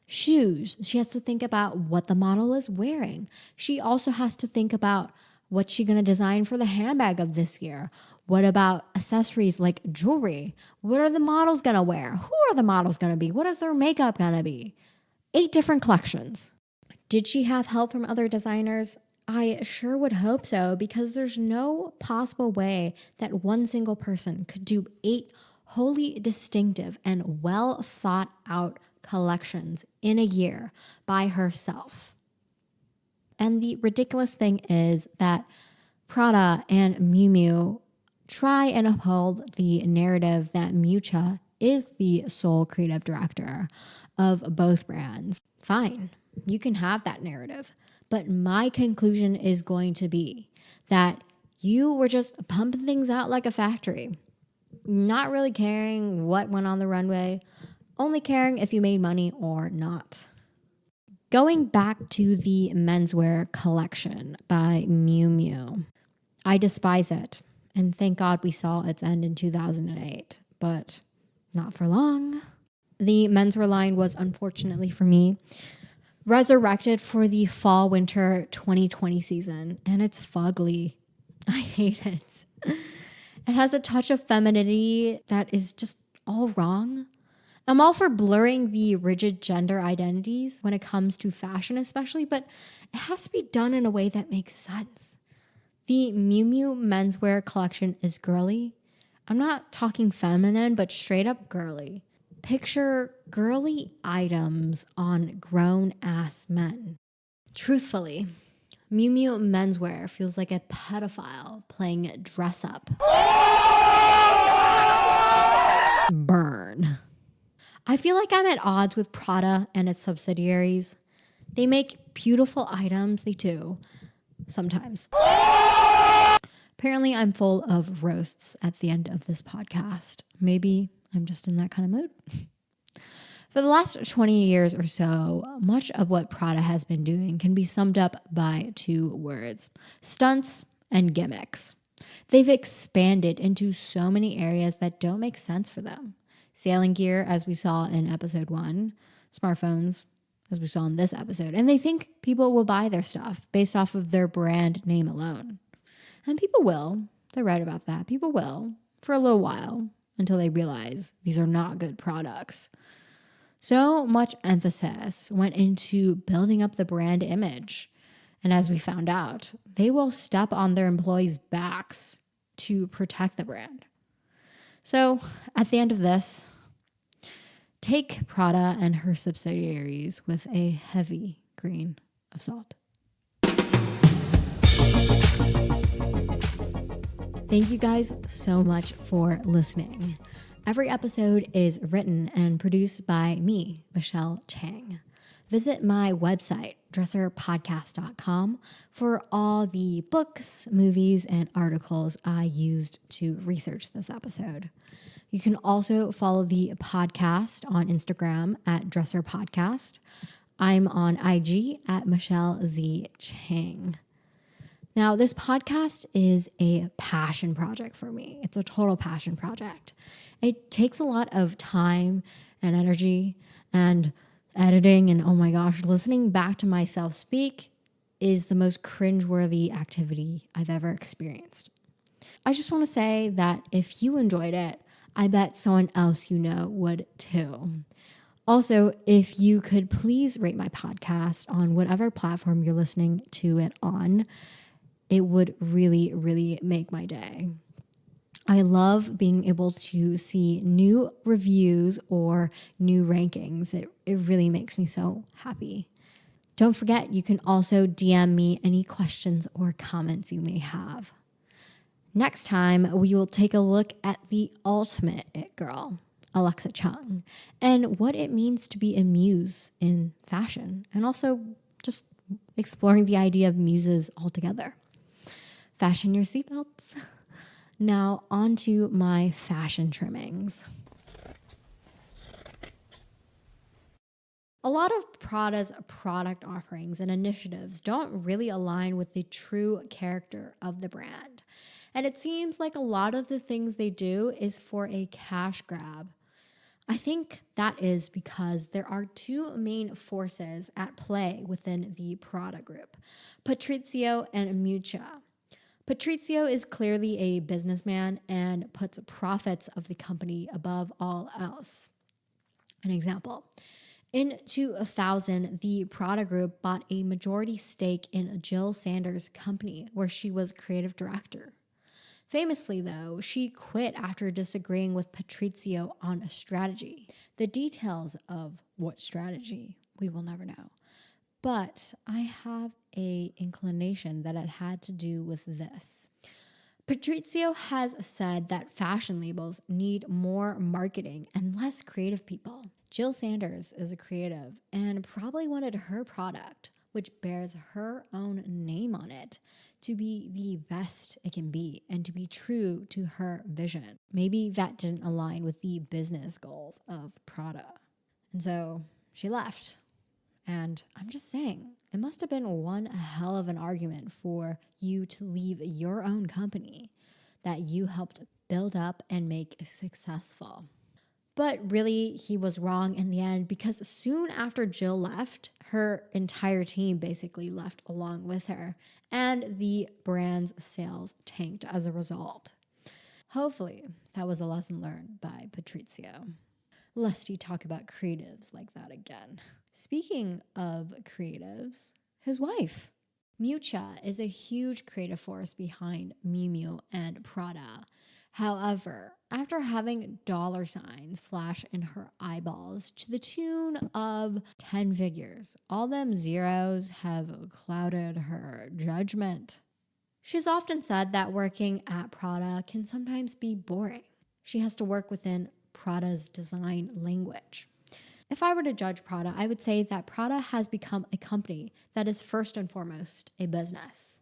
shoes. She has to think about what the model is wearing. She also has to think about what's she going to design for the handbag of this year. What about accessories like jewelry? What are the models going to wear? Who are the models going to be? What is their makeup going to be? 8 different collections. Did she have help from other designers? I sure would hope so, because there's no possible way that one single person could do 8 wholly distinctive and well thought out collections in a year by herself. And the ridiculous thing is that Prada and Miu Miu try and uphold the narrative that Miuccia is the sole creative director of both brands. Fine, you can have that narrative. But my conclusion is going to be that you were just pumping things out like a factory, not really caring what went on the runway, only caring if you made money or not. Going back to the menswear collection by Miu Miu, I despise it, and thank God we saw its end in 2008, but not for long. The menswear line was, unfortunately for me, resurrected for the fall-winter 2020 season, and it's fugly. I hate it. It has a touch of femininity that is just all wrong. I'm all for blurring the rigid gender identities when it comes to fashion especially, but it has to be done in a way that makes sense. The Miu Miu menswear collection is girly. I'm not talking feminine, but straight up girly. Picture girly items on grown-ass men. Truthfully, Miu Miu menswear feels like a pedophile playing dress up. Burn. I feel like I'm at odds with Prada and its subsidiaries. They make beautiful items, they do, sometimes. Apparently, I'm full of roasts at the end of this podcast. Maybe I'm just in that kind of mood. For the last 20 years or so, much of what Prada has been doing can be summed up by 2 words: stunts and gimmicks. They've expanded into so many areas that don't make sense for them. Sailing gear, as we saw in episode 1, smartphones, as we saw in this episode, and they think people will buy their stuff based off of their brand name alone. And people will. They're right about that. People will, for a little while, until they realize these are not good products. So much emphasis went into building up the brand image. And as we found out, they will step on their employees' backs to protect the brand. So at the end of this, take Prada and her subsidiaries with a heavy grain of salt. Thank you guys so much for listening. Every episode is written and produced by me, Michelle Chang. Visit my website, dresserpodcast.com, for all the books, movies, and articles I used to research this episode. You can also follow the podcast on Instagram at Dressher Podcast. I'm on IG at Michelle Z. Chang. Now, this podcast is a passion project for me. It's a total passion project. It takes a lot of time and energy and editing, and oh my gosh, listening back to myself speak is the most cringeworthy activity I've ever experienced. I just want to say that if you enjoyed it, I bet someone else you know would too. Also, if you could please rate my podcast on whatever platform you're listening to it on, it would really, really make my day. I love being able to see new reviews or new rankings. It really makes me so happy. Don't forget, you can also DM me any questions or comments you may have. Next time, we will take a look at the ultimate it girl, Alexa Chung, and what it means to be a muse in fashion, and also just exploring the idea of muses altogether. Fashion your seatbelts. Now, on to my fashion trimmings. A lot of Prada's product offerings and initiatives don't really align with the true character of the brand. And it seems like a lot of the things they do is for a cash grab. I think that is because there are two main forces at play within the Prada group, Patrizio and Miuccia. Patrizio is clearly a businessman and puts profits of the company above all else. An example, in 2000, the Prada group bought a majority stake in Jill Sanders' company, where she was creative director. Famously, though, she quit after disagreeing with Patrizio on a strategy. The details of what strategy, we will never know. But I have an inclination that it had to do with this. Patrizio has said that fashion labels need more marketing and less creative people. Jill Sanders is a creative and probably wanted her product, which bears her own name on it, to be the best it can be and to be true to her vision. Maybe that didn't align with the business goals of Prada. And so she left. And I'm just saying, it must have been one hell of an argument for you to leave your own company that you helped build up and make successful. But really, he was wrong in the end, because soon after Jill left, her entire team basically left along with her, and the brand's sales tanked as a result. Hopefully, that was a lesson learned by Patrizio. Lest he talk about creatives like that again. Speaking of creatives, his wife. Miuccia is a huge creative force behind Miu Miu and Prada. However, after having dollar signs flash in her eyeballs to the tune of 10 figures, all them zeros have clouded her judgment. She's often said that working at Prada can sometimes be boring. She has to work within Prada's design language. If I were to judge Prada, I would say that Prada has become a company that is first and foremost a business.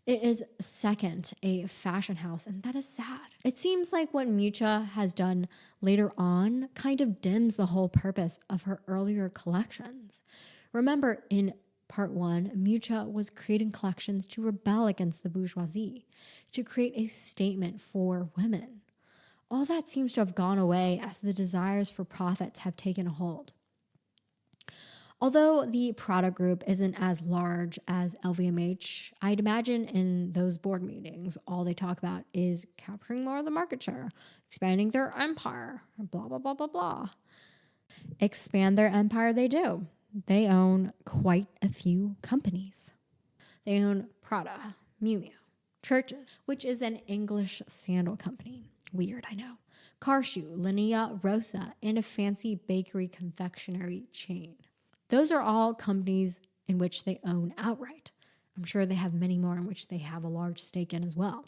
It is second a fashion house, and that is sad. It seems like what Miuccia has done later on kind of dims the whole purpose of her earlier collections. Remember, in part one, Miuccia was creating collections to rebel against the bourgeoisie, to create a statement for women. All that seems to have gone away as the desires for profits have taken a hold. Although the Prada group isn't as large as LVMH, I'd imagine in those board meetings, all they talk about is capturing more of the market share, expanding their empire, blah, blah, blah, blah, blah. Expand their empire they do. They own quite a few companies. They own Prada, Miu Miu, Churches, which is an English sandal company. Weird, I know. Car Shoe, Linea Rosa, and a fancy bakery confectionery chain. Those are all companies in which they own outright. I'm sure they have many more in which they have a large stake in as well.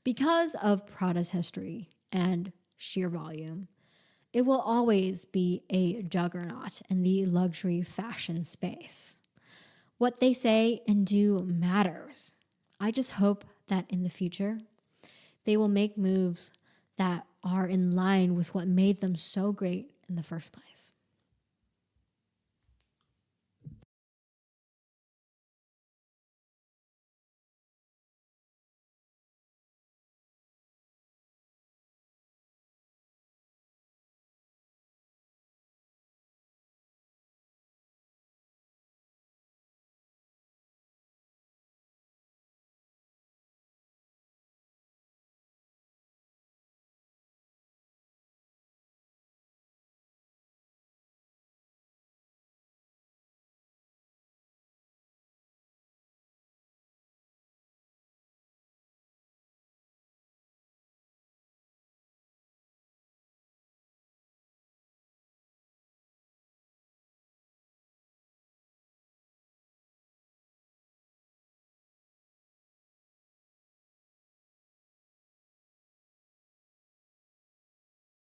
Because of Prada's history and sheer volume, it will always be a juggernaut in the luxury fashion space. What they say and do matters. I just hope that in the future, they will make moves that are in line with what made them so great in the first place.